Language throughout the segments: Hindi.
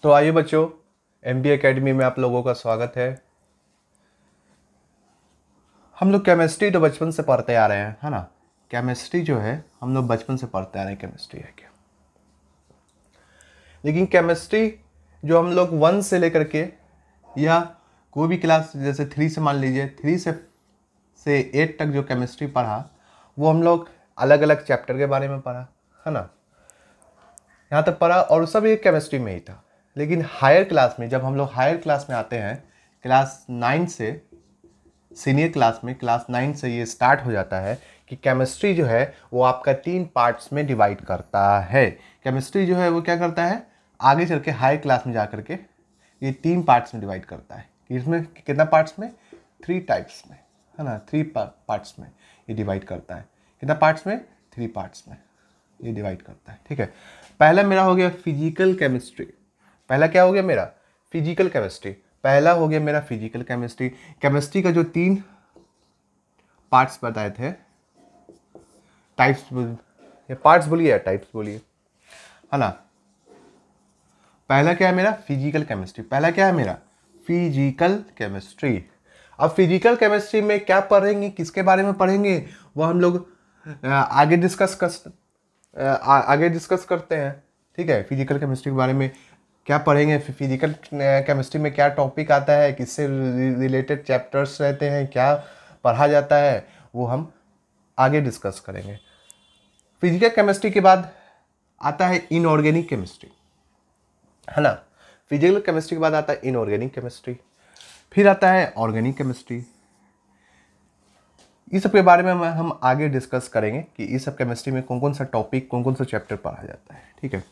तो आइए बच्चों, MB एकेडमी में आप लोगों का स्वागत है। हम लोग केमिस्ट्री तो बचपन से पढ़ते आ रहे हैं, है ना। केमिस्ट्री जो है हम लोग बचपन से पढ़ते आ रहे हैं, केमिस्ट्री है क्या। लेकिन केमिस्ट्री जो हम लोग 1 से लेकर के या कोई भी क्लास जैसे 3 से, मान लीजिए 3 से 8 तक जो केमिस्ट्री पढ़ा, वो हम लोग अलग अलग चैप्टर के बारे में पढ़ा, है ना। यहाँ तक पढ़ा और सब एक केमिस्ट्री में ही था। लेकिन हायर क्लास में, जब हम लोग हायर क्लास में आते हैं, क्लास 9 से, सीनियर क्लास में क्लास 9 से ये स्टार्ट हो जाता है कि केमिस्ट्री जो है वो आपका 3 पार्ट्स में डिवाइड करता है। केमिस्ट्री जो है वो क्या करता है, आगे चल के हायर क्लास में जा कर के ये 3 पार्ट्स में डिवाइड करता है। इसमें कितना पार्ट्स में, 3 टाइप्स में, है ना। 3 पार्ट्स में ये डिवाइड करता है। कितना पार्ट्स में, 3 पार्ट्स में ये डिवाइड करता है। ठीक है, पहला मेरा हो गया फिजिकल केमिस्ट्री। पहला क्या हो गया मेरा, फिजिकल केमिस्ट्री। पहला हो गया मेरा फिजिकल केमिस्ट्री। केमिस्ट्री का जो 3 पार्ट्स बताए थे, टाइप्स, ये पार्ट्स बोलिए या टाइप्स बोलिए, है ना। पहला क्या है मेरा, फिजिकल केमिस्ट्री। पहला क्या है मेरा, फिजिकल केमिस्ट्री। अब फिजिकल केमिस्ट्री में क्या पढ़ेंगे, किसके बारे में पढ़ेंगे, वो हम लोग आगे डिस्कस करते हैं। ठीक है, फिजिकल केमिस्ट्री के बारे में क्या पढ़ेंगे, फिजिकल केमिस्ट्री में क्या टॉपिक आता है, किससे रिलेटेड चैप्टर्स रहते हैं, क्या पढ़ा जाता है, वो हम आगे डिस्कस करेंगे। फिजिकल केमिस्ट्री के बाद आता है इनऑर्गेनिक केमिस्ट्री, है ना। फिजिकल केमिस्ट्री के बाद आता है इनऑर्गेनिक केमिस्ट्री, फिर आता है ऑर्गेनिक केमिस्ट्री। इस सब के बारे में हम आगे डिस्कस करेंगे कि इस सब केमिस्ट्री में कौन कौन सा टॉपिक, कौन कौन सा चैप्टर पढ़ा जाता है। ठीक है,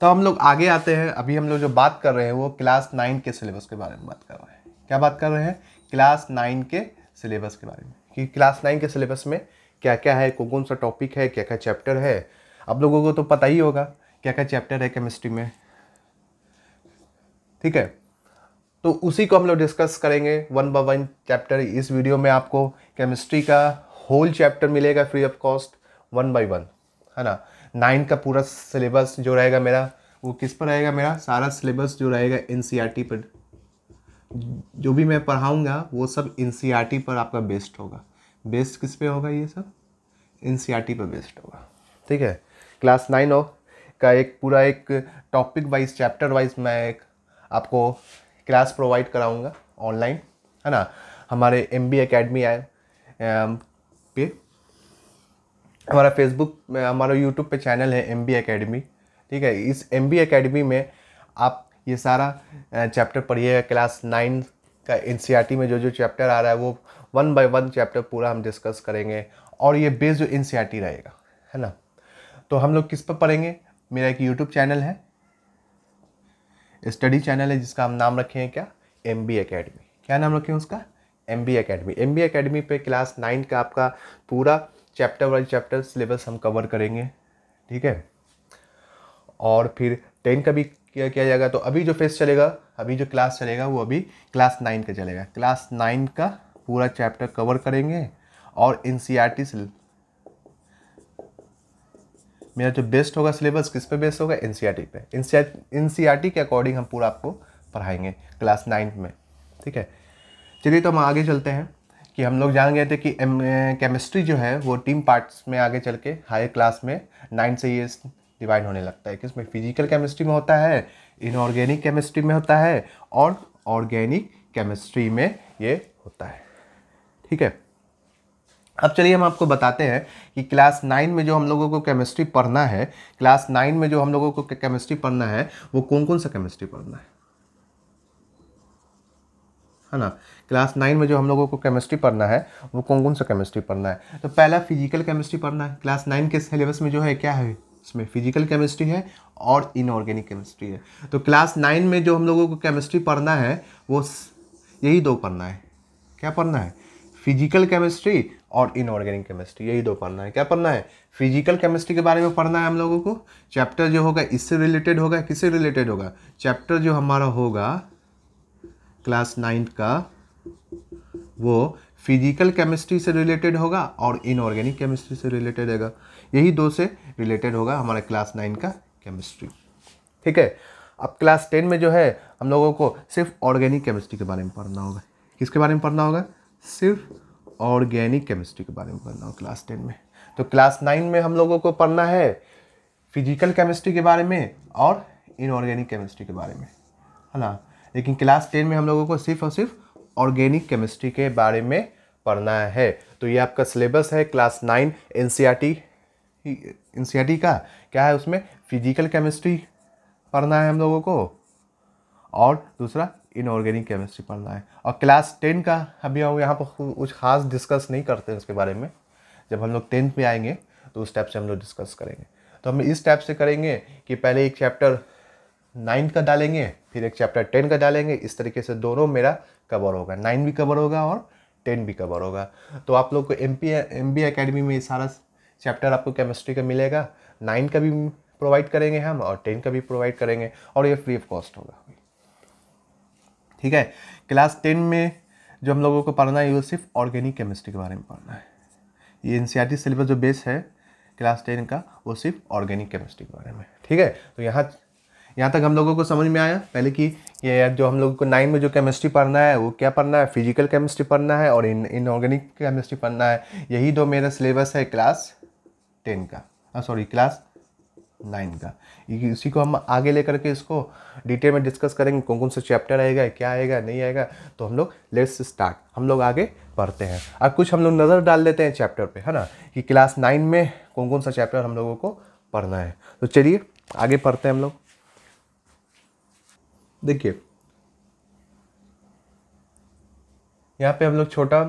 तो हम लोग आगे आते हैं। अभी हम लोग जो बात कर रहे हैं वो क्लास 9 के सिलेबस के बारे में बात कर रहे हैं। क्या बात कर रहे हैं, क्लास 9 के सिलेबस के बारे में, कि क्लास 9 के सिलेबस में क्या क्या है, कौन कौन सा टॉपिक है, क्या क्या चैप्टर है। आप लोगों को तो पता ही होगा क्या क्या चैप्टर है केमिस्ट्री में। ठीक है, तो उसी को हम लोग डिस्कस करेंगे 1 बाय 1 चैप्टर। इस वीडियो में आपको केमिस्ट्री का होल चैप्टर मिलेगा फ्री ऑफ कॉस्ट, 1 बाय 1, है ना। 9 का पूरा सिलेबस जो रहेगा मेरा, वो किस पर रहेगा, मेरा सारा सिलेबस जो रहेगा NCERT पर। जो भी मैं पढ़ाऊँगा वो सब NCERT पर आपका बेस्ड होगा। बेस्ड किस पे होगा, ये सब NCERT पर बेस्ड होगा। ठीक है, क्लास 9 का एक पूरा एक टॉपिक वाइज, चैप्टर वाइज मैं एक आपको क्लास प्रोवाइड कराऊंगा ऑनलाइन, है ना। हमारे MB एकेडमी पे, हमारा फेसबुक में, हमारा यूट्यूब पे चैनल है MB एकेडमी। ठीक है, इस MB एकेडमी में आप ये सारा चैप्टर पढ़िएगा। क्लास 9 का NCERT में जो जो चैप्टर आ रहा है वो 1 बाय 1 चैप्टर पूरा हम डिस्कस करेंगे। और ये बेस जो NCERT रहेगा, है ना। तो हम लोग किस पर पढ़ेंगे, मेरा एक यूट्यूब चैनल है, स्टडी चैनल है, जिसका हम नाम रखे हैं क्या, MB एकेडमी। क्या नाम रखे हैं उसका, MB एकेडमी। MB एकेडमी पे क्लास 9 का आपका पूरा चैप्टर वाइज चैप्टर सिलेबस हम कवर करेंगे। ठीक है, और फिर 10 का भी क्या किया जाएगा। तो अभी जो फेस चलेगा, अभी जो क्लास चलेगा वो अभी क्लास 9 का चलेगा। क्लास 9 का पूरा चैप्टर कवर करेंगे और NCERT से मेरा जो बेस्ट होगा सिलेबस किस पे बेस्ट होगा, NCERT पे। NCERT के अकॉर्डिंग हम पूरा आपको पढ़ाएंगे क्लास 9 में। ठीक है, चलिए तो हम आगे चलते हैं कि हम लोग जान गए थे कि केमिस्ट्री जो है वो 3 पार्ट्स में आगे चल के हायर क्लास में 9 से ये डिवाइड होने लगता है। किसमें, फिजिकल केमिस्ट्री में होता है, इनऑर्गेनिक केमिस्ट्री में होता है और ऑर्गेनिक केमिस्ट्री में ये होता है। ठीक है, अब चलिए हम आपको बताते हैं कि क्लास 9 में जो हम लोगों को केमिस्ट्री पढ़ना है, क्लास 9 में जो हम लोगों को केमिस्ट्री पढ़ना है वो कौन कौन सा केमिस्ट्री पढ़ना है ना। क्लास 9 में जो हम लोगों को केमिस्ट्री पढ़ना है वो कौन कौन सा केमिस्ट्री पढ़ना है। तो पहला फिजिकल केमिस्ट्री पढ़ना है। क्लास 9 के सिलेबस में जो है क्या है, इसमें फिजिकल केमिस्ट्री है और इनऑर्गेनिक केमिस्ट्री है। तो क्लास 9 में जो हम लोगों को केमिस्ट्री पढ़ना है वो यही 2 पढ़ना है। क्या पढ़ना है, फिजिकल केमिस्ट्री और इनऑर्गेनिक केमिस्ट्री, यही 2 पढ़ना है। क्या पढ़ना है, फिजिकल केमिस्ट्री के बारे में पढ़ना है हम लोगों को। चैप्टर जो होगा इससे रिलेटेड होगा, किससे रिलेटेड होगा, चैप्टर जो हमारा होगा क्लास 9 का वो फिजिकल केमिस्ट्री से रिलेटेड होगा और इनऑर्गेनिक केमिस्ट्री से रिलेटेड होगा। यही दो से रिलेटेड होगा हमारा क्लास 9 का केमिस्ट्री। ठीक है, अब क्लास 10 में जो है हम लोगों को सिर्फ ऑर्गेनिक केमिस्ट्री के बारे में पढ़ना होगा। किसके बारे में पढ़ना होगा? सिर्फ ऑर्गेनिक केमिस्ट्री के बारे में पढ़ना होगा क्लास 10 में। तो क्लास 9 में हम लोगों को पढ़ना है फिजिकल केमिस्ट्री के बारे में और इनऑर्गेनिक केमिस्ट्री के बारे में, है ना। लेकिन क्लास 10 में हम लोगों को सिर्फ और सिर्फ ऑर्गेनिक केमिस्ट्री के बारे में पढ़ना है। तो ये आपका सिलेबस है क्लास 9 एनसीईआरटी का। क्या है उसमें? फिजिकल केमिस्ट्री पढ़ना है हम लोगों को और दूसरा इनऑर्गेनिक केमिस्ट्री पढ़ना है। और क्लास 10 का अभी हम यहाँ पर कुछ खास डिस्कस नहीं करते हैं उसके बारे में। जब हम लोग 10th पे आएंगे तो उस टाइप से हम लोग डिस्कस करेंगे। तो हम इस टाइप से करेंगे कि पहले एक चैप्टर 9 का डालेंगे, फिर एक चैप्टर 10 का डालेंगे। इस तरीके से दोनों मेरा कवर होगा, 9 भी कवर होगा और 10 भी कवर होगा। तो आप लोग को MBA एकेडमी में सारा चैप्टर आपको केमिस्ट्री का मिलेगा। 9 का भी प्रोवाइड करेंगे हम और 10 का भी प्रोवाइड करेंगे और ये फ्री ऑफ कॉस्ट होगा। ठीक है, क्लास 10 में जो हम लोगों को पढ़ना है वो सिर्फ ऑर्गेनिक केमिस्ट्री के बारे में पढ़ना है। ये एनसीईआरटी सिलेबस जो बेस है क्लास 10 का वो सिर्फ ऑर्गेनिक केमिस्ट्री के बारे में। ठीक है, तो यहाँ तक हम लोगों को समझ में आया पहले कि ये जो हम लोगों को 9 में जो केमिस्ट्री पढ़ना है वो क्या पढ़ना है? फिजिकल केमिस्ट्री पढ़ना है और इनऑर्गेनिक केमिस्ट्री पढ़ना है। यही दो मेरा सिलेबस है क्लास 10 का, क्लास 9 का। इसी को हम आगे लेकर के इसको डिटेल में डिस्कस करेंगे, कौन कौन सा चैप्टर आएगा, क्या आएगा, नहीं आएगा। तो हम लोग लेट्स स्टार्ट, हम लोग आगे पढ़ते हैं। अब कुछ हम लोग नज़र डाल लेते हैं चैप्टर पे, है ना, कि क्लास 9 में कौन कौन सा चैप्टर हम लोगों को पढ़ना है। तो चलिए आगे पढ़ते हैं हम लोग। देखिए यहाँ पे हम लोग छोटा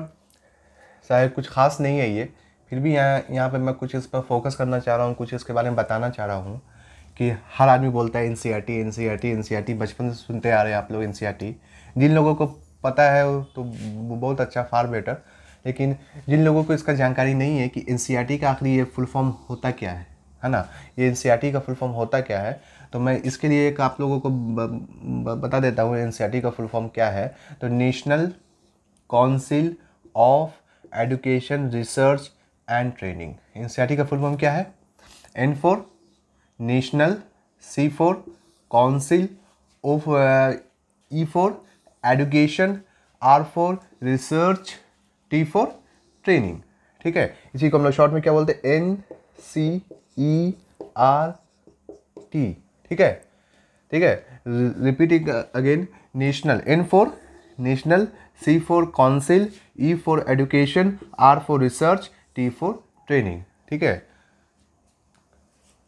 शायद कुछ खास नहीं है ये, फिर भी यहाँ पे मैं कुछ इस पर फोकस करना चाह रहा हूँ, कुछ इसके बारे में बताना चाह रहा हूँ कि हर आदमी बोलता है एनसीईआरटी। बचपन से सुनते आ रहे हैं आप लोग एनसीईआरटी। जिन लोगों को पता है तो बहुत अच्छा, फार बेटर। लेकिन जिन लोगों को इसका जानकारी नहीं है कि एनसीईआरटी का आखिरी ये फुल फॉर्म होता क्या है ना, ये एनसीईआरटी का फुल फॉर्म होता क्या है, तो मैं इसके लिए एक आप लोगों को बता देता हूँ एनसीईआरटी का फुल फॉर्म क्या है। तो national council of education research and training. NCERT का फुल फॉर्म क्या है? N for national, C for council, E for education, R for research, T for training. ठीक है, इसी को हम लोग शॉर्ट में क्या बोलते हैं? NCERT। ठीक है, repeating again, national, N for national, C for council, E for education, R for research, T for training. ठीक है,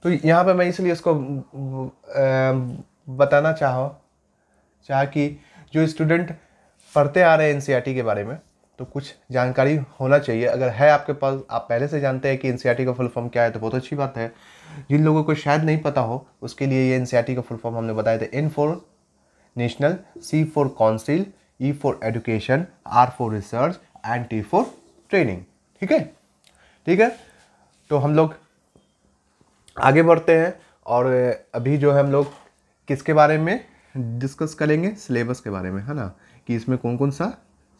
तो यहाँ पे मैं इसलिए इसको बताना चाहा कि जो स्टूडेंट पढ़ते आ रहे हैं एनसीईआरटी के बारे में तो कुछ जानकारी होना चाहिए। अगर है आपके पास, आप पहले से जानते हैं कि एनसीईआरटी का फुल फॉर्म क्या है तो बहुत अच्छी बात है। जिन लोगों को शायद नहीं पता हो उसके लिए ये एनसीईआरटी का फुल फॉर्म हमने बताए थे। N for national, C for council, E for education, R for research and T for training. ठीक है, तो हम लोग आगे बढ़ते हैं और अभी जो है हम लोग किसके बारे में डिस्कस करेंगे? सिलेबस के बारे में, है ना, कि इसमें कौन कौन सा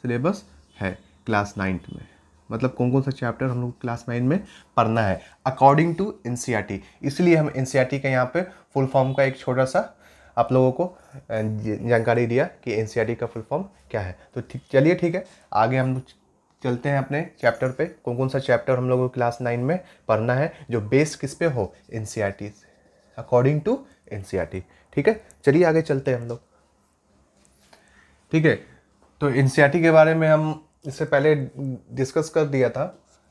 सिलेबस है क्लास 9 में, मतलब कौन कौन सा चैप्टर हम लोग क्लास 9 में पढ़ना है अकॉर्डिंग टू एनसीईआरटी। इसलिए हम एनसीईआरटी का यहाँ पे फुल फॉर्म का एक छोटा सा आप लोगों को जानकारी दिया कि एनसीईआरटी का फुल फॉर्म क्या है। तो चलिए ठीक है, आगे हम लोग चलते हैं अपने चैप्टर पे। कौन कौन सा चैप्टर हम लोगों को क्लास 9 में पढ़ना है जो बेस किस पे हो? एनसीईआरटी से, अकॉर्डिंग टू एनसीईआरटी। ठीक है, चलिए आगे चलते हैं हम लोग। ठीक है, तो एनसीईआरटी के बारे में हम इससे पहले डिस्कस कर दिया था।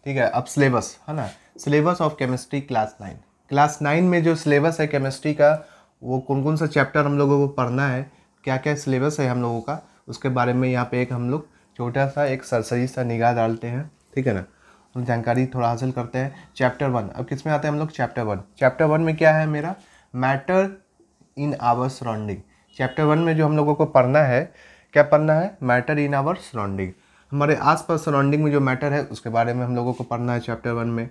ठीक है, अब सिलेबस, है ना, syllabus of chemistry class 9। Class 9 में जो सिलेबस है केमिस्ट्री का, वो कौन कौन सा चैप्टर हम लोगों को पढ़ना है, क्या क्या सिलेबस है हम लोगों का, उसके बारे में यहाँ पे एक हम लोग छोटा सा एक सरसरी सा निगाह डालते हैं। ठीक है ना, तो जानकारी थोड़ा हासिल करते हैं। चैप्टर 1, अब किस में आते हैं हम लोग? चैप्टर 1। चैप्टर 1 में क्या है मेरा? Matter in our surrounding. Chapter 1 में जो हम लोगों को पढ़ना है, क्या पढ़ना है? मैटर इन आवर सराउंडिंग, हमारे आसपास सराउंडिंग में जो मैटर है उसके बारे में हम लोगों को पढ़ना है चैप्टर 1 में।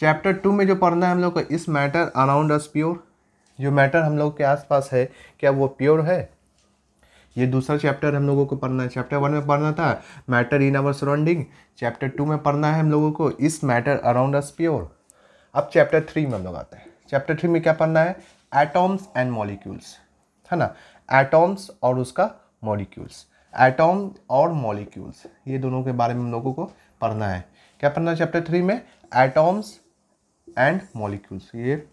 चैप्टर 2 में जो पढ़ना है हम लोग को, is matter around us pure, जो मैटर हम लोग के आसपास है क्या वो प्योर है? ये दूसरा चैप्टर हम लोगों को पढ़ना है। चैप्टर 1 में पढ़ना था matter in our surrounding, chapter 2 में पढ़ना है हम लोगों को is matter around us pure. अब चैप्टर 3 में हम लोग आते हैं। चैप्टर 3 में क्या पढ़ना है, एटॉम्स एंड मॉलिक्यूल्स, है ना, एटॉम्स और उसका मॉलिक्यूल्स, एटॉम और मॉलिक्यूल्स, ये दोनों के बारे में हम लोगों को पढ़ना है। क्या पढ़ना है चैप्टर 3 में, एटॉम्स एंड मॉलिक्यूल्स, ये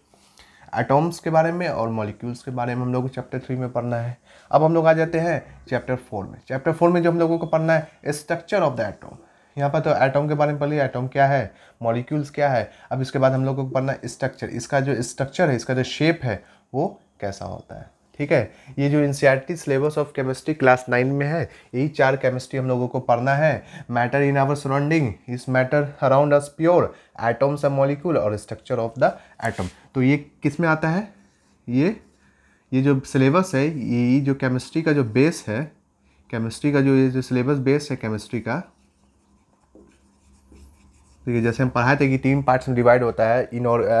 एटॉम्स के बारे में और मॉलिक्यूल्स के बारे में हम लोग को चैप्टर 3 में पढ़ना है। अब हम लोग आ जाते हैं चैप्टर 4 में। चैप्टर 4 में जो हम लोगों को पढ़ना है स्ट्रक्चर ऑफ द एटॉम। यहाँ पर तो एटॉम के बारे में पढ़ लिया, एटॉम क्या है, मॉलिक्यूल्स क्या है। अब इसके बाद हम लोगों को पढ़ना है स्ट्रक्चर, इसका जो स्ट्रक्चर है, इसका जो शेप है वो कैसा होता है। ठीक है, ये जो NCERT syllabus of chemistry class 9 में है, यही 4 केमिस्ट्री हम लोगों को पढ़ना है। मैटर इन आवर सराउंडिंग, इस matter around us pure, atoms and molecule और स्ट्रक्चर ऑफ द एटम। तो ये किस में आता है, ये जो सिलेबस है, ये जो केमिस्ट्री का जो बेस है, केमिस्ट्री का जो ये जो सिलेबस बेस है केमिस्ट्री का, ठीक है, जैसे हम पढ़ाए थे कि 3 पार्ट्स में डिवाइड होता है,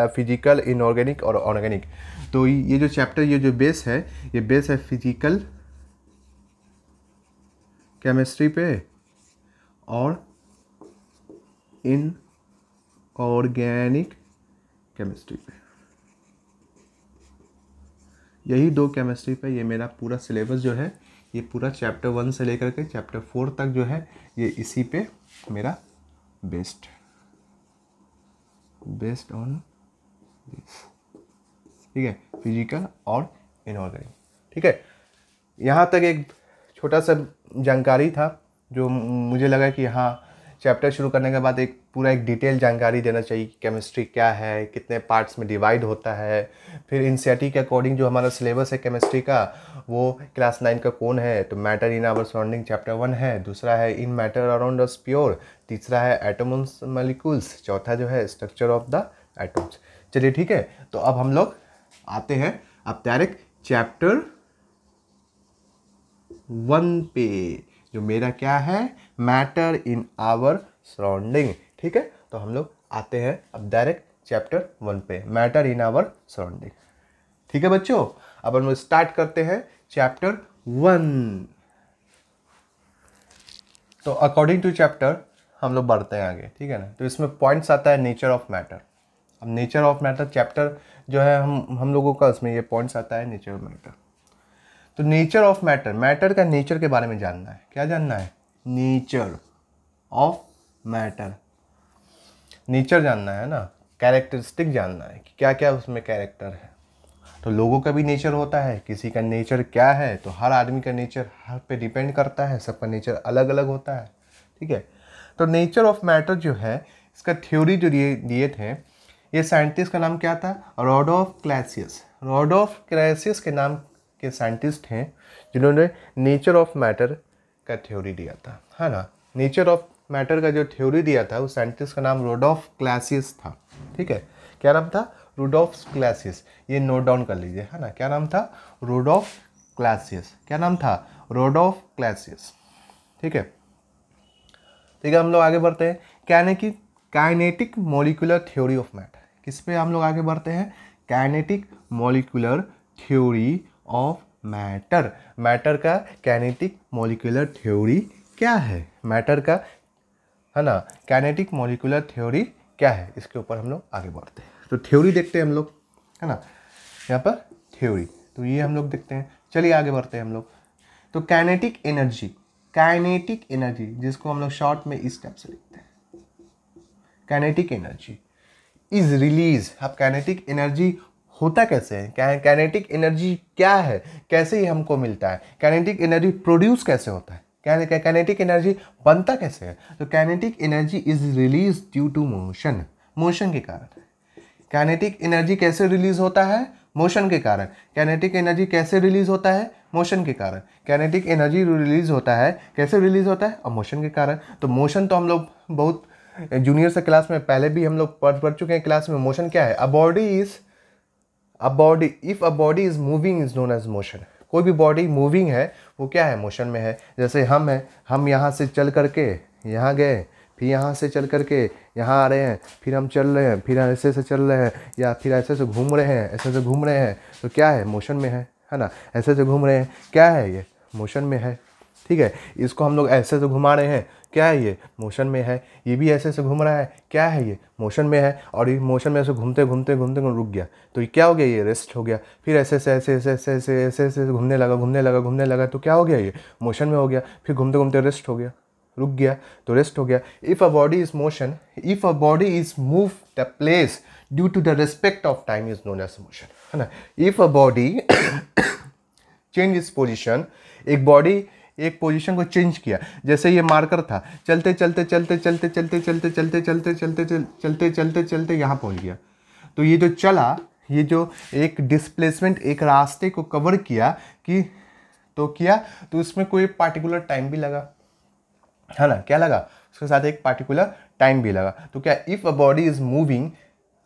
फिजिकल, इनऑर्गेनिक और ऑर्गेनिक। तो ये जो चैप्टर, ये जो बेस है, ये बेस है फिजिकल केमिस्ट्री पे और इनऑर्गेनिक केमिस्ट्री पे। यही 2 केमिस्ट्री पे ये मेरा पूरा सिलेबस जो है, ये पूरा चैप्टर 1 से लेकर के चैप्टर 4 तक जो है, ये इसी पे मेरा बेस्ड ऑन दिस, ठीक है, फिजिकल और इनऑर्गेनिक। ठीक है, यहाँ तक एक छोटा सा जानकारी था जो मुझे लगा कि हाँ, चैप्टर शुरू करने के बाद एक डिटेल जानकारी देना चाहिए कि केमिस्ट्री क्या है, कितने पार्ट्स में डिवाइड होता है। फिर एनसीईआरटी के अकॉर्डिंग जो हमारा सिलेबस है केमिस्ट्री का, वो क्लास 9 का कौन है, तो matter in our surrounding chapter 1 है, दूसरा है in matter around us pure, तीसरा है एटम्स मॉलिक्यूल्स, चौथा जो है स्ट्रक्चर ऑफ द एटम्स। चलिए ठीक है, तो अब हम लोग आते हैं अब डायरेक्ट चैप्टर 1 पे, जो मेरा क्या है, मैटर इन आवर सराउंडिंग। ठीक है, तो हम लोग आते हैं अब डायरेक्ट चैप्टर 1 पे, मैटर इन आवर सराउंडिंग। ठीक है बच्चों, अब हम लोग स्टार्ट करते हैं चैप्टर 1। तो अकॉर्डिंग टू चैप्टर हम लोग बढ़ते हैं आगे, ठीक है ना। तो इसमें पॉइंट्स आता है नेचर ऑफ मैटर। अब नेचर ऑफ मैटर चैप्टर जो है हम लोगों का, उसमें ये पॉइंट्स आता है नेचर ऑफ मैटर। तो नेचर ऑफ मैटर, मैटर का नेचर के बारे में जानना है। क्या जानना है, नेचर ऑफ मैटर, नेचर जानना है ना, कैरेक्टरिस्टिक जानना है कि क्या क्या उसमें कैरेक्टर है। तो लोगों का भी नेचर होता है, किसी का नेचर क्या है, तो हर आदमी का नेचर हर पे डिपेंड करता है, सबका नेचर अलग अलग होता है। ठीक है, तो नेचर ऑफ मैटर जो है, इसका थ्योरी जो दिए थे, ये साइंटिस्ट का नाम क्या था, रॉडोल्फ क्लैसियस। रॉडोल्फ क्लैसियस के नाम के साइंटिस्ट हैं जिन्होंने नेचर ऑफ मैटर का थ्योरी दिया था, है ना। नेचर ऑफ मैटर का जो थ्योरी दिया था, उस साइंटिस्ट का नाम रुडोल्फ क्लैसियस था। ठीक है, क्या नाम था, रुडोल्फ क्लैसियस, ये नोट डाउन कर लीजिए, है ना। क्या नाम था, रुडोल्फ क्लैसियस। क्या नाम था, रुडोल्फ क्लैसियस। ठीक है, ठीक है, हम लोग आगे बढ़ते हैं। Kinetic molecular theory of matter, किस पे हम लोग आगे बढ़ते हैं, kinetic molecular theory of matter. Matter का काइनेटिक मॉलिक्यूलर थ्योरी क्या है, मैटर का, है ना, काइनेटिक मॉलिक्यूलर थ्योरी क्या है, इसके ऊपर हम लोग आगे बढ़ते हैं। तो थ्योरी देखते हैं हम लोग, है ना, यहाँ पर थ्योरी, तो ये हम लोग देखते हैं। चलिए आगे बढ़ते हैं हम लोग। तो काइनेटिक एनर्जी जिसको हम लोग शॉर्ट में इस टाइप से लिखते हैं, काइनेटिक एनर्जी इज रिलीज। अब काइनेटिक एनर्जी होता कैसे है, काइनेटिक एनर्जी क्या है, कैसे ये हमको मिलता है, काइनेटिक एनर्जी प्रोड्यूस कैसे होता है, काइनेटिक एनर्जी बनता कैसे है। तो kinetic energy is release due to motion, motion के कारण। काइनेटिक एनर्जी कैसे रिलीज होता है, मोशन के कारण। काइनेटिक एनर्जी कैसे रिलीज होता है, मोशन के कारण। काइनेटिक एनर्जी रिलीज होता है, कैसे रिलीज होता है, और मोशन के कारण। तो मोशन तो हम लोग बहुत जूनियर से क्लास में पहले भी हम लोग पढ़ चुके हैं क्लास में। मोशन क्या है, if a body is moving is known as motion. कोई भी बॉडी मूविंग है वो क्या है, मोशन में है। जैसे हम हैं, हम यहाँ से चल करके यहाँ गए, फिर यहाँ से चल करके यहाँ आ रहे हैं, फिर हम चल रहे हैं, फिर ऐसे से चल रहे हैं, या फिर ऐसे से घूम रहे हैं, ऐसे से घूम रहे हैं, तो क्या है, मोशन में है ना। ऐसे से घूम रहे हैं, क्या है, ये मोशन में है, ठीक है। इसको हम लोग ऐसे से घुमा रहे हैं, क्या है ये, मोशन में है। ये भी ऐसे से घूम रहा है, क्या है ये, मोशन में है। और ये मोशन में ऐसे घूमते घूमते घूमते रुक गया, तो ये क्या हो गया, ये रेस्ट हो गया। फिर ऐसे ऐसे ऐसे ऐसे ऐसे ऐसे ऐसे ऐसे घूमने लगा घूमने लगा घूमने लगा, तो क्या हो गया, ये मोशन में हो गया। फिर घूमते घूमते रेस्ट हो गया, रुक गया, तो रेस्ट हो गया। If a body is motion, if a body is move the place due to the respect of time is known as motion, है ना। If a body change its position, एक बॉडी एक पोजीशन को चेंज किया, जैसे ये मार्कर था, चलते चलते चलते चलते चलते चलते चलते चलते चलते चलते चलते चलते यहाँ पहुँच गया। तो ये जो चला, ये जो एक डिस्प्लेसमेंट, एक रास्ते को कवर किया कि तो किया, तो उसमें कोई पार्टिकुलर टाइम भी लगा, है ना। क्या लगा, उसके साथ एक पार्टिकुलर टाइम भी लगा। तो क्या, if a body is moving,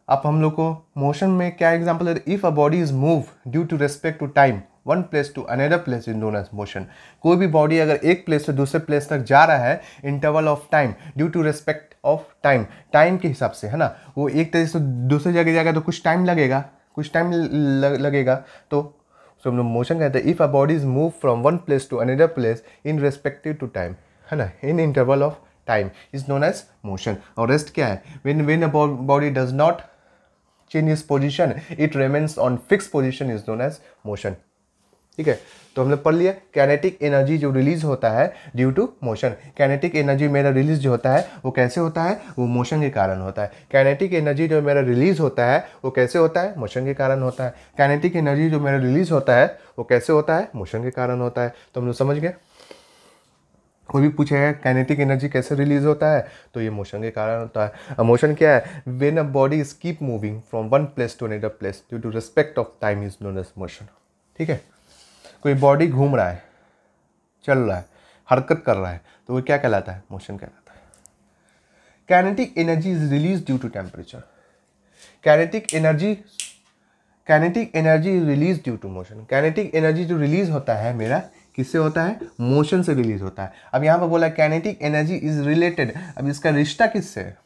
अब हम लोग को मोशन में क्या एग्जाम्पल है, if a body is move due to respect to time one place to another place is known as motion. कोई भी बॉडी अगर एक प्लेस से दूसरे प्लेस तक जा रहा है interval of time, due to respect of time, time के हिसाब से, है ना, वो एक तरह से दूसरी जगह जाएगा तो कुछ टाइम लगेगा, कुछ टाइम लगेगा, तो हम लोग मोशन कहते हैं। If a body is move from one place to another place in respective to time, है ना, in interval of time is known as motion. और रेस्ट क्या है, when a body does not change its position, it remains on fixed position is known as motion, ठीक है। तो हमने पढ़ लिया, कैनेटिक एनर्जी जो रिलीज होता है due to motion. Kinetic energy मेरा रिलीज जो होता है वो कैसे होता है, वो मोशन के कारण होता है। कैनेटिक एनर्जी जो मेरा रिलीज होता है वो कैसे होता है, मोशन के कारण होता है। कैनेटिक एनर्जी जो मेरा रिलीज होता है वो कैसे होता है, मोशन के कारण होता है। तो हम लोग समझ गए। कोई भी पूछेगा काइनेटिक एनर्जी कैसे रिलीज होता है, तो ये मोशन के कारण होता है। मोशन क्या है, when a body is keep moving from one place to another place due to respect of time is known as motion, ठीक है। कोई बॉडी घूम रहा है, चल रहा है, हरकत कर रहा है, तो वो क्या कहलाता है, मोशन कहलाता है। Kinetic energy is release due to temperature. Kinetic energy is release due to motion. Kinetic energy जो रिलीज होता है मेरा किससे होता है, मोशन से रिलीज होता है। अब यहाँ पर बोला काइनेटिक एनर्जी इज रिलेटेड, अब इसका रिश्ता किससे है,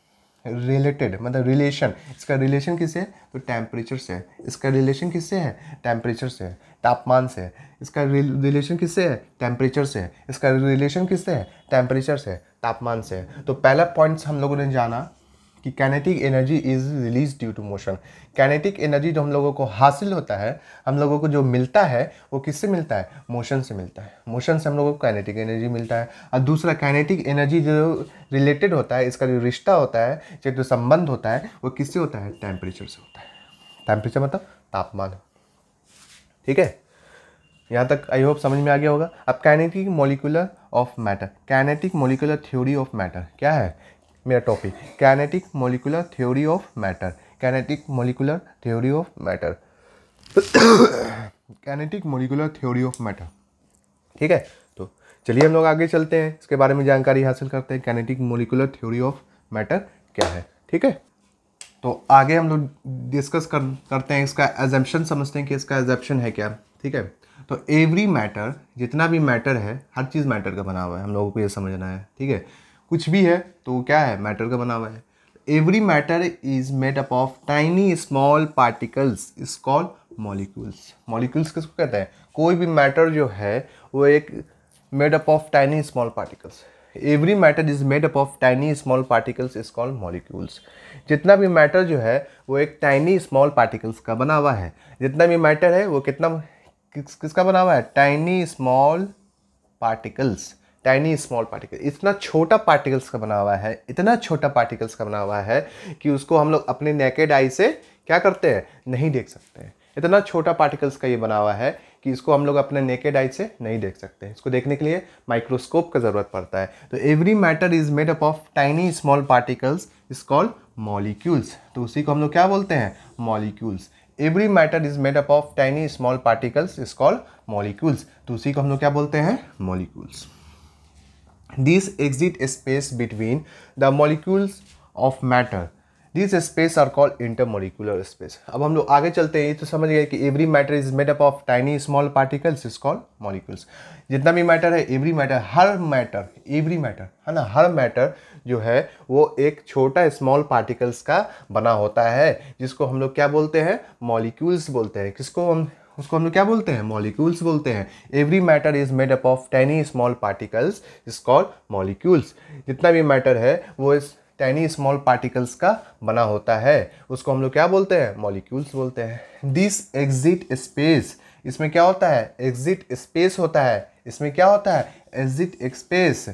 रिलेटेड मतलब रिलेशन, इसका रिलेशन किससे है, तो टेम्परेचर से है। इसका रिलेशन किससे है, टेम्परेचर से है, तापमान से है। इसका रिलेशन किससे है, टेम्परेचर से है। इसका रिलेशन किससे है, टेम्परेचर से है, तापमान से है। तो पहला पॉइंट्स हम लोगों ने जाना कि kinetic energy is release due to motion. Kinetic energy जो हम लोगों को हासिल होता है, हम लोगों को जो मिलता है, वो किससे मिलता है, मोशन से मिलता है। मोशन से हम लोगों को काइनेटिक एनर्जी मिलता है। और दूसरा काइनेटिक एनर्जी जो रिलेटेड होता है, इसका जो रिश्ता होता है, चाहे जो संबंध होता है, वो किससे होता है, टेम्परेचर से होता है। टेम्परेचर मतलब तापमान, ठीक है। यहाँ तक आई होप समझ में आ गया होगा। अब kinetic molecular of matter, kinetic molecular theory of matter क्या है मेरा topic, kinetic molecular theory of matter. Kinetic molecular theory of matter kinetic molecular theory of matter, ठीक है। तो चलिए हम लोग आगे चलते हैं, इसके बारे में जानकारी हासिल करते हैं, kinetic molecular theory of matter क्या है, ठीक है। तो आगे हम लोग डिस्कस करते हैं, इसका एजम्पशन समझते हैं कि इसका एजम्पशन है क्या, ठीक है। तो एवरी मैटर, जितना भी मैटर है, हर चीज़ मैटर का बना हुआ है, हम लोगों को ये समझना है, ठीक है। कुछ भी है तो क्या है, मैटर का बना हुआ है। Every matter is made up of tiny small particles is called molecules. Molecules किसको कहते हैं, कोई भी मैटर जो है वो एक made up of tiny small particles. Every matter is made up of tiny small particles is called molecules. जितना भी मैटर जो है वो एक टाइनी स्मॉल पार्टिकल्स का बना हुआ है। जितना भी मैटर है वो किसका बना हुआ है, tiny small particles. Tiny small particle, इतना छोटा पार्टिकल्स का बना हुआ है, इतना छोटा पार्टिकल्स का बना हुआ है कि उसको हम लोग अपने नेकेड आई से क्या करते हैं, नहीं देख सकते हैं। इतना छोटा पार्टिकल्स का ये बना हुआ है कि इसको हम लोग अपने नेकेड आई से नहीं देख सकते हैं। इसको देखने के लिए माइक्रोस्कोप का ज़रूरत पड़ता है। तो every matter is made up of tiny small particles is called molecules. तो उसी को हम लोग क्या बोलते हैं, molecules. Every matter is made up of tiny small particles is called molecules. तो उसी को हम लोग क्या बोलते हैं, molecules. These exit space between the molecules of matter. These space are called intermolecular space. अब हम लोग आगे चलते हैं, ये तो समझ गए कि every matter is made up of tiny small particles is called molecules. जितना भी मैटर है, एवरी मैटर, हर मैटर, एवरी मैटर, है ना, हर मैटर जो है वो एक छोटा स्मॉल पार्टिकल्स का बना होता है, जिसको हम लोग क्या बोलते हैं, मॉलिक्यूल्स बोलते हैं। किसको हम उसको हम लोग क्या बोलते हैं, मॉलिक्यूल्स बोलते हैं। Every matter is made up of tiny small particles is called molecules. जितना भी मैटर है वो इस टाइनी स्मॉल पार्टिकल्स का बना होता है, उसको हम लोग क्या बोलते हैं, मॉलिक्यूल्स बोलते हैं। दिस एग्जिट स्पेस, इसमें क्या होता है, एग्जिट स्पेस होता है। इसमें क्या होता है, exit space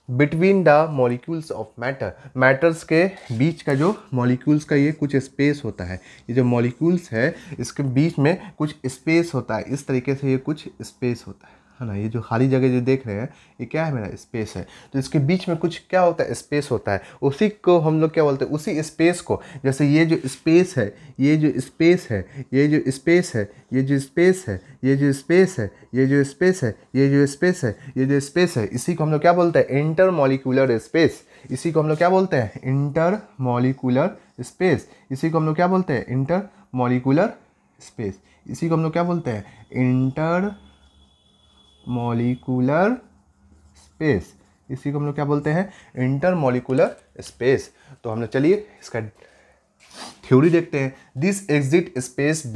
between the molecules of matter. Matters के बीच का जो मॉलिक्यूल्स का ये कुछ स्पेस होता है, ये जो मॉलिक्यूल्स है इसके बीच में कुछ स्पेस होता है। इस तरीके से ये कुछ स्पेस होता है ना। ये जो खाली जगह जो देख रहे हैं ये क्या है, मेरा स्पेस है। तो इसके बीच में कुछ क्या होता है, स्पेस होता है। उसी को हम लोग क्या बोलते हैं, उसी स्पेस को, जैसे ये जो स्पेस है, ये जो स्पेस है, ये जो स्पेस है, ये जो स्पेस है, ये जो स्पेस है, ये जो स्पेस है, ये जो स्पेस है, ये जो स्पेस है, इसी को हम लोग क्या बोलते हैं, इंटरमॉलिक्यूलर स्पेस। इसी को हम लोग क्या बोलते हैं, इंटरमॉलिक्यूलर स्पेस। इसी को हम लोग क्या बोलते हैं, इंटरमॉलिक्यूलर स्पेस। इसी को हम लोग क्या बोलते हैं, इंटरमॉलिक्यूलर स्पेस। इसी को हम लोग क्या बोलते हैं, इंटरमॉलिक्यूलर स्पेस। तो हम लोग चलिए इसका थ्योरी देखते हैं। This exist space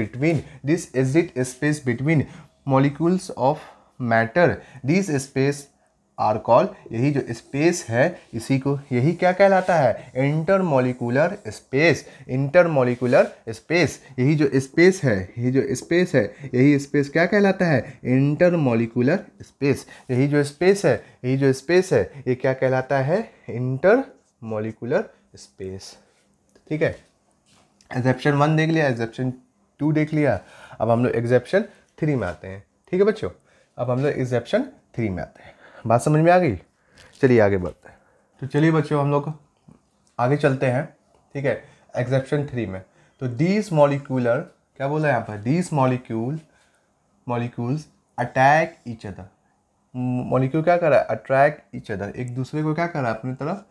between molecules of matter, this space are called, यही जो स्पेस है इसी को, यही क्या कहलाता है, इंटरमॉलिक्यूलर स्पेस। इंटरमॉलिक्यूलर स्पेस, यही जो स्पेस है, यही जो स्पेस है, यही स्पेस क्या कहलाता है, इंटरमॉलिक्यूलर स्पेस। यही जो स्पेस है, यही जो स्पेस है, ये क्या कहलाता है, इंटरमॉलिक्यूलर स्पेस। ठीक है, एक्सेप्शन 1 देख लिया, एक्सेप्शन 2 देख लिया। अब हम लोग एक्सेप्शन 3 में आते हैं। ठीक है बच्चों, अब हम लोग एक्सेप्शन 3 में आते हैं। बात समझ में आ गई, चलिए आगे बढ़ते हैं। तो चलिए बच्चों हम लोग आगे चलते हैं। ठीक है, एक्सेप्शन 3 में तो दीज मॉलिक्यूलर, क्या बोला है यहाँ पर, these molecules attack each other. Molecule क्या कर रहा है, अट्रैक्ट ईच अदर, एक दूसरे को क्या कर रहा है, अपनी तरफ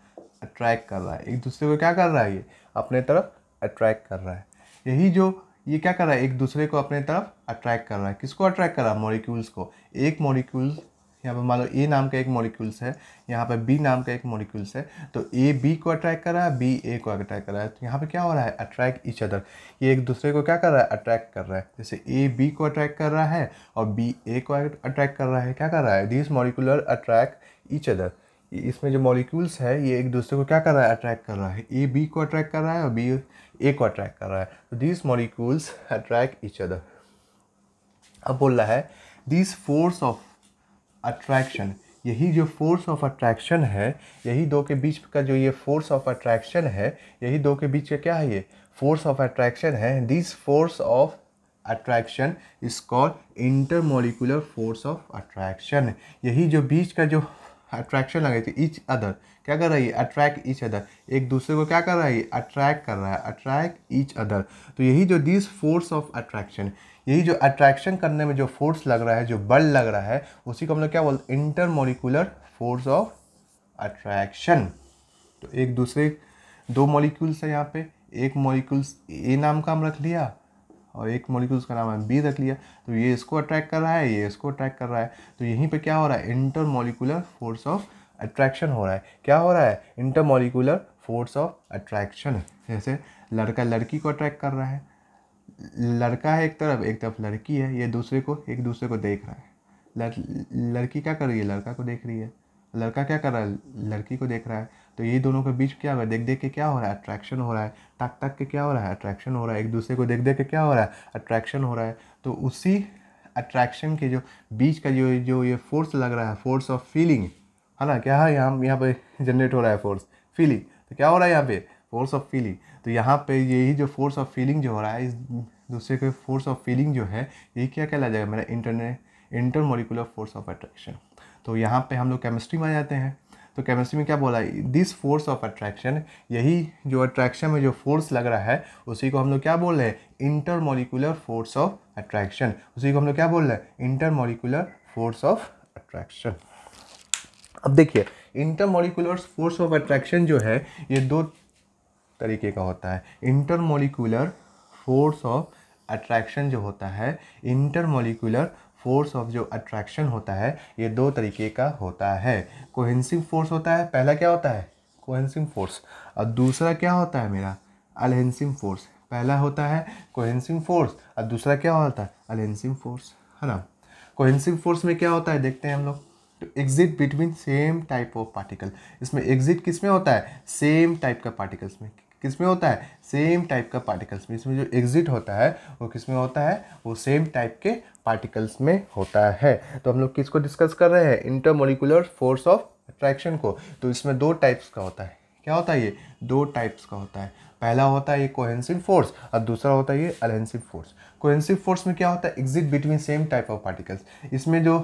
अट्रैक्ट कर रहा है। एक दूसरे को क्या कर रहा है, ये अपने तरफ अट्रैक्ट कर रहा है। यही जो ये क्या कर रहा है, एक दूसरे को अपने तरफ अट्रैक्ट कर रहा है। किसको अट्रैक्ट कर रहा है, मॉलिक्यूल्स को। एक मॉलिक्यूल यहाँ पर मान लो ए नाम का एक मॉलिक्यूल्स है, यहाँ पर बी नाम का एक मॉलिक्यूल्स है। तो ए बी को अट्रैक्ट कर रहा है, बी ए को अट्रैक्ट कर रहा है। तो यहाँ पे क्या हो रहा है, अट्रैक्ट ईच अदर। ये एक दूसरे को क्या कर रहा है, अट्रैक्ट कर रहा है। जैसे ए बी को अट्रैक्ट कर रहा है और बी ए को अट्रैक्ट कर रहा है। क्या कर रहा है, this molecular attract each other. इसमें जो मॉलिक्यूल्स है ये एक दूसरे को क्या कर रहा है, अट्रैक्ट कर रहा है। ए बी को अट्रैक्ट कर रहा है और बी ए को अट्रैक्ट कर रहा है। तो this molecules attract each other. अब बोल रहा है दिस फोर्स ऑफ अट्रैक्शन, यही जो फोर्स ऑफ अट्रैक्शन है, यही दो के बीच का जो ये फोर्स ऑफ अट्रैक्शन है, यही दो के बीच का क्या है, ये फोर्स ऑफ अट्रैक्शन है। This force of attraction is called intermolecular force of attraction. यही जो बीच का जो अट्रैक्शन लगा थी, ईच अदर, क्या कर रहा है, अट्रैक्ट ईच अदर, एक दूसरे को क्या कर रहा है, अट्रैक्ट कर रहा है, अट्रैक्ट ईच अदर। तो यही जो दिस फोर्स ऑफ अट्रैक्शन, यही जो अट्रैक्शन करने में जो फोर्स लग रहा है, जो बल लग रहा है, उसी को हम लोग क्या बोलते हैं, इंटरमॉलिक्यूलर फोर्स ऑफ अट्रैक्शन। तो एक दूसरे दो मॉलिक्यूल्स है यहाँ पे, एक मॉलिक्यूल्स ए नाम का हम रख लिया और एक मॉलिक्यूल्स का नाम है बी रख लिया। तो ये इसको अट्रैक्ट कर रहा है, ये इसको अट्रैक्ट कर रहा है। तो यहीं पे क्या हो रहा है, इंटरमॉलिक्यूलर फोर्स ऑफ अट्रैक्शन हो रहा है। क्या हो रहा है, इंटरमॉलिक्यूलर फोर्स ऑफ अट्रैक्शन। जैसे लड़का लड़की को अट्रैक्ट कर रहा है, लड़का है एक तरफ लड़की है, ये एक दूसरे को देख रहा है। लड़की क्या कर रही है, लड़का को देख रही है, लड़का क्या कर रहा है, लड़की को देख रहा है। तो ये दोनों के बीच क्या हो रहा है, देख देख के क्या हो रहा है, अट्रैक्शन हो रहा है। तक तक के क्या हो रहा है, अट्रैक्शन हो रहा है। एक दूसरे को देख देख के क्या हो रहा है, अट्रैक्शन हो रहा है। तो उसी अट्रैक्शन के जो बीच का जो ये फोर्स लग रहा है, फोर्स ऑफ फीलिंग है ना, क्या है यहाँ पे जनरेट हो रहा है, फोर्स फीलिंग। तो क्या हो रहा है यहाँ पे, फोर्स ऑफ फीलिंग। तो यहाँ पे यही जो फोर्स ऑफ फीलिंग जो हो रहा है, इस दूसरे के फोर्स ऑफ फीलिंग जो है, यही क्या कहला जाएगा, मेरा इंटरमॉलिक्यूलर फोर्स ऑफ अट्रैक्शन। तो यहाँ पे हम लोग केमिस्ट्री में आ जाते हैं। तो केमिस्ट्री में क्या बोला है, दिस फोर्स ऑफ अट्रैक्शन, यही जो अट्रैक्शन में जो फोर्स लग रहा है, उसी को हम लोग क्या बोल रहे हैं, इंटरमॉलिक्यूलर फोर्स ऑफ अट्रैक्शन। उसी को हम लोग क्या बोल रहे हैं, इंटरमॉलिक्यूलर फोर्स ऑफ अट्रैक्शन। अब देखिए, इंटरमॉलिक्यूलर फोर्स ऑफ अट्रैक्शन जो है ये दो तरीके का होता है। इंटरमॉलिक्यूलर फोर्स ऑफ अट्रैक्शन जो होता है, इंटरमॉलिक्यूलर फोर्स ऑफ जो अट्रैक्शन होता है, ये दो तरीके का होता है। कोहेसिव फोर्स होता है, पहला क्या होता है, कोहेसिव फोर्स, और दूसरा क्या होता है मेरा, एडहेसिव फोर्स। पहला होता है कोहेसिव फोर्स और दूसरा क्या होता है, अलेंसिव फोर्स, है ना। कोहेसिव फोर्स में क्या होता है देखते हैं हम लोग, तो exit between same type of particle. इसमें एग्जिट किस में होता है, सेम टाइप का पार्टिकल्स में। किस में होता है, सेम टाइप का पार्टिकल्स में। इसमें जो एग्जिट होता है वो किस में होता है, वो सेम टाइप के पार्टिकल्स में होता है। तो हम लोग किसको डिस्कस कर रहे हैं, इंटरमोलिकुलर फोर्स ऑफ अट्रैक्शन को। तो इसमें दो टाइप्स का होता है, क्या होता है, ये दो टाइप्स का होता है। पहला होता है ये कोहेसिव फोर्स और दूसरा होता है ये अलेंसिव फोर्स। कोहेसिव फोर्स में क्या होता है, exit between same type of particles. इसमें जो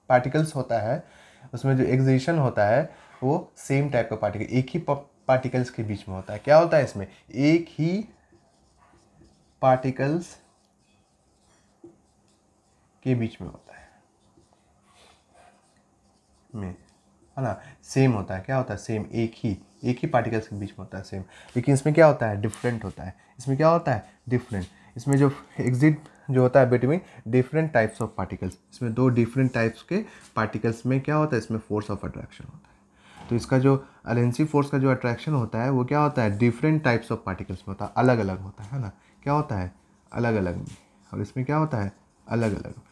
पार्टिकल्स होता है उसमें जो एग्जिशन होता है वो सेम टाइप का पार्टिकल, एक ही पार्टिकल्स के बीच में होता है। क्या होता है इसमें, एक ही पार्टिकल्स के बीच में होता है, है ना, सेम होता है। क्या होता है, सेम, एक ही पार्टिकल्स के बीच में होता है सेम। लेकिन इसमें क्या होता है, डिफरेंट होता है। इसमें क्या होता है, डिफरेंट। इसमें जो एग्जिट जो होता है between different types of particles, इसमें दो डिफरेंट टाइप्स के पार्टिकल्स में क्या होता है, इसमें फोर्स ऑफ अट्रैक्शन होता है। तो इसका जो अलेंसिव फोर्स का जो अट्रैक्शन होता है वो क्या होता है, डिफरेंट टाइप्स ऑफ पार्टिकल्स में होता है, अलग अलग होता है ना। क्या होता है, अलग अलग में। और इसमें क्या होता है, अलग अलग में।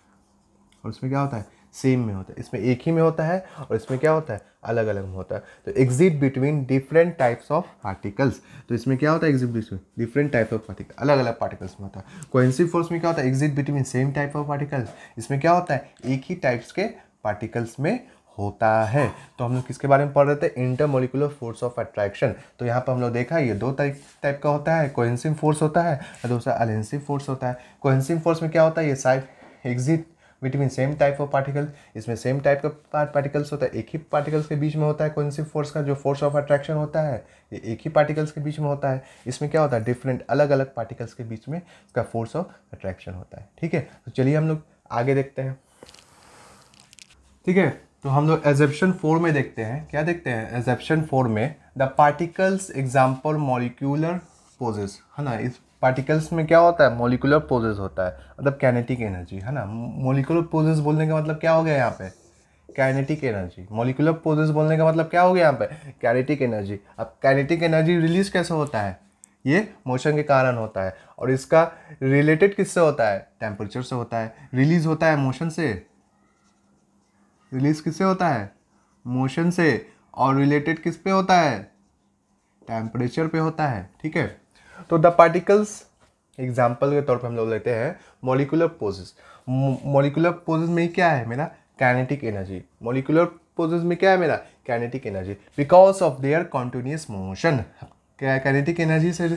और इसमें क्या होता है, सेम में होता है। इसमें एक ही में होता है और इसमें क्या होता है, अलग अलग में होता है। तो exit between different types of particles, तो इसमें क्या होता है, exit between different type of particle, अलग अलग पार्टिकल्स में होता है। कोहेसिव फोर्स में क्या होता है, exit between same type of particles. इसमें क्या होता है, एक ही टाइप्स के पार्टिकल्स में होता है। तो हम लोग किसके बारे में पढ़ रहे थे, इंटरमोलिकुलर फोर्स ऑफ अट्रैक्शन। तो यहाँ पर हम लोग देखा ये दो टाइप का होता है, कोहेसिव फोर्स होता है और दूसरा अलेंसिव फोर्स होता है। कोहेसिव फोर्स में क्या होता है, ये side exit between same type of particle, इसमें सेम टाइप का पार्टिकल्स होता है, एक ही पार्टिकल्स के बीच में होता है। कोहेसिव फोर्स का जो फोर्स ऑफ अट्रैक्शन होता है ये एक ही पार्टिकल्स के बीच में होता है। इसमें क्या होता है, डिफरेंट अलग अलग पार्टिकल्स के बीच में इसका फोर्स ऑफ अट्रैक्शन होता है। ठीक है, तो चलिए हम लोग आगे देखते हैं। ठीक है, तो हम लोग एजम्पशन 4 में देखते हैं, क्या देखते हैं एजम्पशन 4 में, the particles example molecular poses, है ना। इस पार्टिकल्स में क्या होता है, मॉलिक्यूलर पोजेस होता है, मतलब काइनेटिक एनर्जी, है ना। मॉलिक्यूलर पोजेस बोलने का मतलब क्या हो गया यहाँ पे, काइनेटिक एनर्जी। मॉलिक्यूलर पोजेस बोलने का मतलब क्या हो गया यहाँ पे, काइनेटिक एनर्जी। अब काइनेटिक एनर्जी रिलीज कैसे होता है, ये मोशन के कारण होता है। और इसका रिलेटेड किससे होता है, टेम्परेचर से होता है। रिलीज होता है मोशन से, रिलीज किससे होता है, मोशन से। और रिलेटेड किस पे होता है, टेम्परेचर पे होता है। ठीक है, तो द पार्टिकल्स एग्जाम्पल के तौर पे हम लोग लेते हैं मॉलिक्यूलर पोजेस। मॉलिक्यूलर पोजेस में क्या है मेरा, काइनेटिक एनर्जी। मॉलिक्यूलर पोजेस में क्या है मेरा, kinetic energy, because of their continuous motion. क्या काइनेटिक एनर्जी से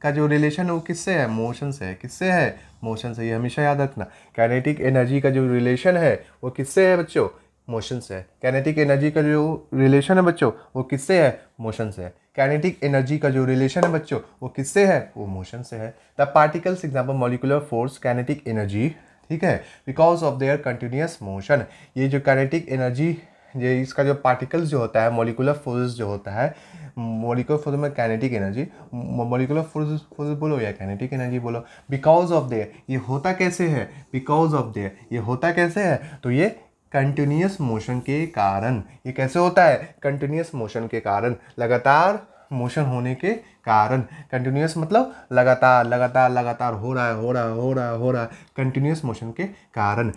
का जो रिलेशन है वो किससे है, मोशन से है। किससे है, मोशन से। ये हमेशा याद रखना, काइनेटिक एनर्जी का जो रिलेशन है वो किससे है बच्चों, मोशन से है। काइनेटिक एनर्जी का जो रिलेशन है बच्चों वो किससे है, मोशन से है। काइनेटिक एनर्जी का जो रिलेशन है बच्चों वो किससे है, वो मोशन से है। The particles example molecular force kinetic energy, ठीक है, because of their continuous motion. ये जो काइनेटिक एनर्जी, ये इसका जो पार्टिकल्स जो होता है, मॉलिक्यूलर फोर्स जो होता है, मॉलिक्यूलर फोर्स में काइनेटिक एनर्जी, मॉलिक्यूलर फोर्स बोलो या काइनेटिक एनर्जी बोलो, बिकॉज ऑफ देयर, ये होता कैसे है, बिकॉज ऑफ देयर, ये होता कैसे है, तो ये कंटिन्यूस मोशन के कारण। ये कैसे होता है, कंटिन्यूस मोशन के कारण, लगातार मोशन होने के कारण। कंटिन्यूस मतलब लगातार लगातार लगातार हो रहा है, हो रहा है, हो रहा है, हो रहा है, कंटिन्यूस मोशन के कारण।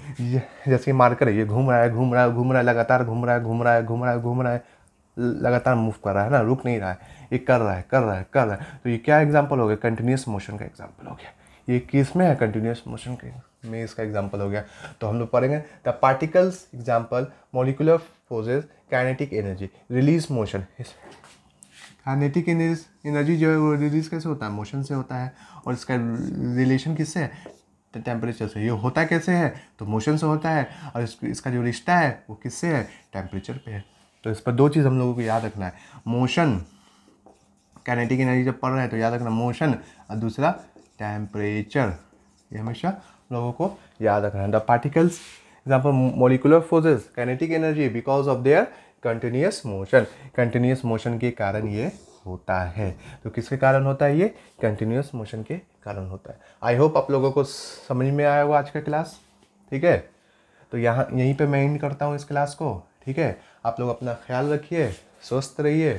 जैसे मार्कर है, ये घूम रहा है, घूम रहा है, घूम रहा है, लगातार घूम रहा है, घूम रहा है, घूम रहा है, घूम रहा है, लगातार मूव कर रहा है ना, रुक नहीं रहा है, ये कर रहा है, कर रहा है, कर रहा है। तो ये क्या एग्जाम्पल हो गया, कंटिन्यूस मोशन का एग्जाम्पल हो गया। ये किस में है, कंटिन्यूस मोशन के में इसका एग्जाम्पल हो गया। तो हम लोग पढ़ेंगे the particles example molecular forces kinetic energy release motion. Kinetic energy जो है वो रिलीज कैसे होता है, मोशन से होता है। और इसका रिलेशन किससे है, टेम्परेचर से। ये होता कैसे है, तो मोशन से होता है। और इसका जो रिश्ता है वो किससे है, टेम्परेचर पे है। तो इस पर दो चीज़ हम लोगों को याद रखना है, मोशन, काइनेटिक एनर्जी जब पढ़ रहे हैं तो याद रखना मोशन, और दूसरा टेम्परेचर। ये हमेशा लोगों को याद रखना है। The particles example molecular forces kinetic energy because of their continuous motion. Continuous motion के कारण ये होता है। तो किसके कारण होता है, ये कंटिन्यूस मोशन के कारण होता है। आई होप आप लोगों को समझ में आया होगा आज का क्लास। ठीक है, तो यहीं पे मैं एंड करता हूँ इस क्लास को। ठीक है, आप लोग अपना ख्याल रखिए, स्वस्थ रहिए,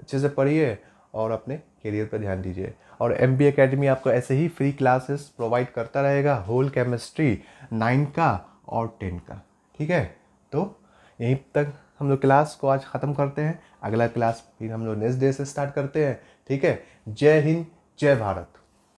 अच्छे से पढ़िए और अपने करियर पर ध्यान दीजिए। और MB एकेडमी आपको ऐसे ही फ्री क्लासेस प्रोवाइड करता रहेगा, होल केमिस्ट्री 9 का और 10 का। ठीक है, तो यहीं तक हम लोग क्लास को आज ख़त्म करते हैं। अगला क्लास फिर हम लोग नेक्स्ट डे से स्टार्ट करते हैं। ठीक है, जय हिंद, जय भारत।